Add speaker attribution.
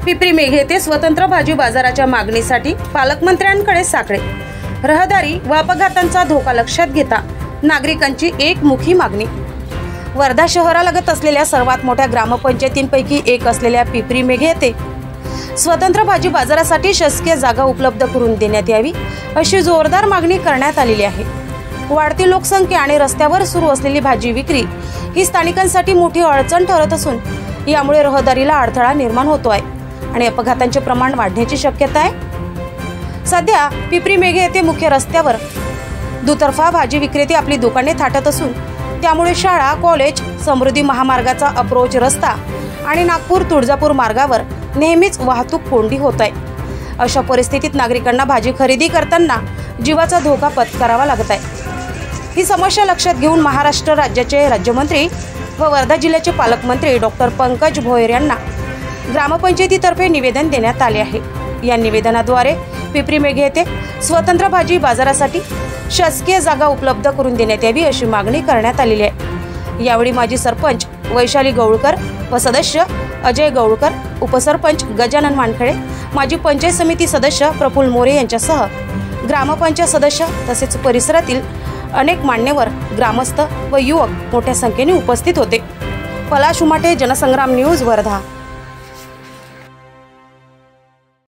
Speaker 1: पिपरी मेघे येथे स्वतंत्र भाजी बाजाराच्या मागणीसाठी पालकमंत्र्यांकडे साकडे। रहदारी व अपघातांचा धोका लक्षात घेता नागरिकांची एकमुखी मागणी। वर्धा शहरालगत असलेल्या सर्वात मोठ्या ग्रामपंचायतींपैकी एक असलेल्या पिपरी मेघे येथे स्वतंत्र भाजी बाजारासाठी शासकीय जागा उपलब्ध करून देण्यात यावी अशी जोरदार मागणी करण्यात आलेली आहे। वाढती लोकसंख्या आणि रस्त्यावर सुरू असलेली भाजी विक्री ही स्थानिकांसाठी मोठी अडचण ठरत असून यामुळे रहदारीला अडथळा निर्माण होतो आहे आणि अपघातांचे प्रमाण वाढण्याची शक्यता आहे। सध्या पिपरी मेघे येथे मुख्य रस्त्यावर दुतर्फा भाजी विक्रेते आपली दुकाने थाटत असून त्यामुळे शाळा, कॉलेज, समृद्धी महामार्गाचा अप्रोच रस्ता आणि नागपूर तुळजापूर मार्गावर नेहमीच वाहतूक कोंडी होत आहे। अशा परिस्थितीत नागरिकांना भाजी खरेदी करताना जीवाचा धोका पत्करावा लागत आहे। ही समस्या लक्षात घेऊन महाराष्ट्र राज्याचे राज्यमंत्री व वर्धा जिल्ह्याचे पालकमंत्री डॉक्टर पंकज भोयर यांना ग्रामपंचायतीतर्फे निवेदन देण्यात आले आहे। या निवेदनाद्वारे पिपरी मेघे येथे स्वतंत्र भाजी बाजारासाठी शासकीय जागा उपलब्ध करून देण्यात यावी अशी मागणी करण्यात आलेली आहे। यावेळी माजी सरपंच वैशाली गौळकर व सदस्य अजय गौळकर, उपसरपंच गजानन मानखडे, माजी पंचायत समिती सदस्य प्रफुल्ल मोरे यांच्यासह ग्रामपंचायत सदस्य तसेच परिसरातील अनेक मान्यवर, ग्रामस्थ व युवक मोठ्या संख्येने उपस्थित होते। पलाश उमाटे, जनसंग्राम न्यूज, वर्धा।